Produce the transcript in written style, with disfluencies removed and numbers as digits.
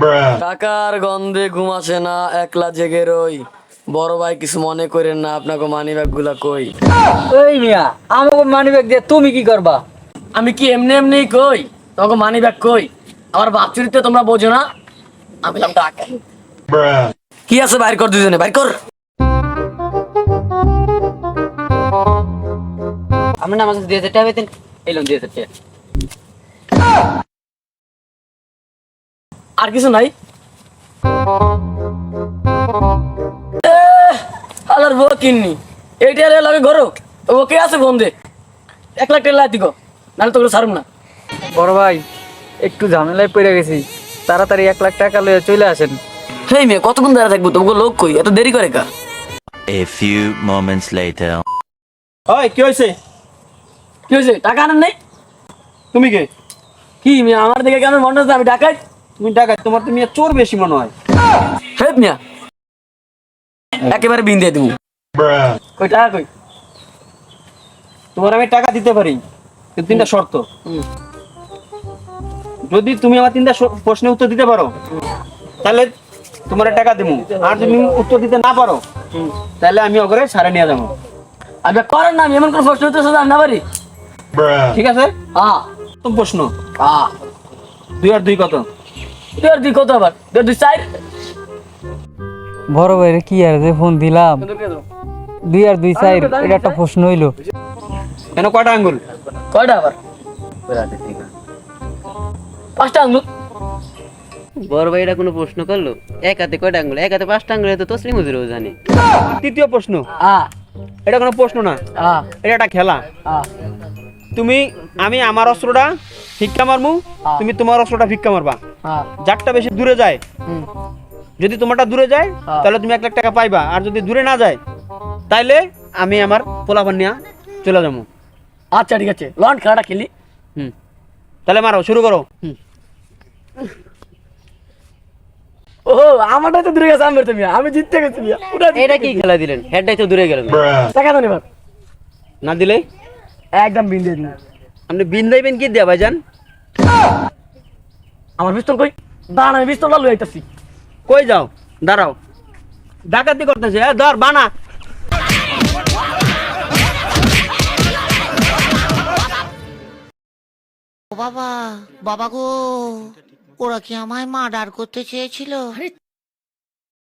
টাকার গন্ধে ঘুম আসে না, একলা জেগে রই। বড় ভাই কিছু মনে করেন না, আপনাকে মানি ব্যাগ গুলা কই? ওই মিয়া আমাকে মানি ব্যাগ দিয়ে তুমি কি করবা? আমি কি এমনি এমনি কই তোমাকে মানি ব্যাগ কই? আমার বাপ চুরিতে তোমরা বোঝো না। আমি বললাম টাকা কি আছে, বাইর কর, দুজনে বাইর কর। আমি না আমাকে 2000 টাকা বেতন এলাম 2000 টাকা। আর কিছু নাই? আলার বউ কিননি এইটা লাগে ঘর ওকে আছে বন্ধে 1 লাখ টাকা দিগো, নাহলে তোকে ছাড়ুম না। বড় ভাই একটু ঝামেলায় পড়ে গেছি, তাড়াতাড়ি 1 লাখ টাকা লয়ে চলে আসেন। হেই মেয়ে, কতক্ষণ দাঁড়া থাকবো? তোমাকে লোক কই, এত দেরি করে কা? A few moments later. ওই কি হয়েছে? কি হয়েছে? টাকা আনেন নাই? তুমি কে? কি মেয়ে আমার দিকে কেমন মনে হচ্ছে আমি ডাকাই? তুমি ডাকাত? তোমার তো মিয়া চোর বেশি মনে হয়। হেপ মিয়া একেবারে বিন দিয়ে দেবো। কই টাকা কই? তোমার আমি টাকা দিতে পারি, কিন্তু 3টা শর্ত। যদি তুমি আমার 3টা প্রশ্নের উত্তর দিতে পারো তাহলে তোমার টাকা দেবো, আর যদি উত্তর দিতে না পারো তাহলে আমি ওগরে সারে নিয়ে যাবো। আচ্ছা করেন না, আমি এমন কোনো প্রশ্ন উত্তর আমি না পারি। ঠিক আছে? হ্যাঁ প্রথম প্রশ্ন, হ্যাঁ 2 আর 2 কত? 2 আর 2 কত আবার? 2 আর 2 4। বড় ভাই কি আর যে ফোন দিলাম, 2 আর 2 4 এটা একটা প্রশ্ন হইলো। কেন কয়টা আঙ্গুল? কয়টা আবার? 5টা আঙুল। বড় ভাই এটা কোনো প্রশ্ন করলো? এক হাতে কয়টা আঙ্গুল? এক হাতে 5টা আঙ্গুল, তো তসলিম হুজুরও জানে। তৃতীয় প্রশ্ন, হ্যাঁ এটা কোনো প্রশ্ন না, হ্যাঁ এটা একটা খেলা। হ্যাঁ আমি আমার অস্ত্রটা ভিক্ষা মারমু, তুমি তোমার অস্ত্রটা ভিক্ষা মারবা। হ্যাঁ যারটা বেশি দূরে যায়, হুম। যদি তোমারটা দূরে যায় হ্যাঁ। তাহলে তুমি 1 লাখ টাকা পাইবা, আর যদি দূরে না যায় তাইলে আমি আমার পোলাপান নিয়ে চলে যাবো। আচ্ছা ঠিক আছে, লন খেলাটা খেলি। তাহলে মারো, শুরু করো। ও আমারটাই তো দূরে গেছে, আমি বেরতে মিয়া, আমি জিততে গেছি মিয়া, পুরা জিততে এটা কি গেছি। খেলা দিলেন? হেডটাই তো দূরে গেল। টাকা দেন এবার, না দিলে একদম বিন দিয়ে দিন। আপনি বিন দাইবেন কি দেয়া ভাইজান? আমার পিস্তল কই? দাঁড়ান, আমি পিস্তলটা লই আইতাছি। কই যাও? দাঁড়াও, ডাকাতি করতেছে। ধর বানা। ও বাবা, বাবা গো, ওরা কি আমায় মার্ডার করতে চেয়েছিল?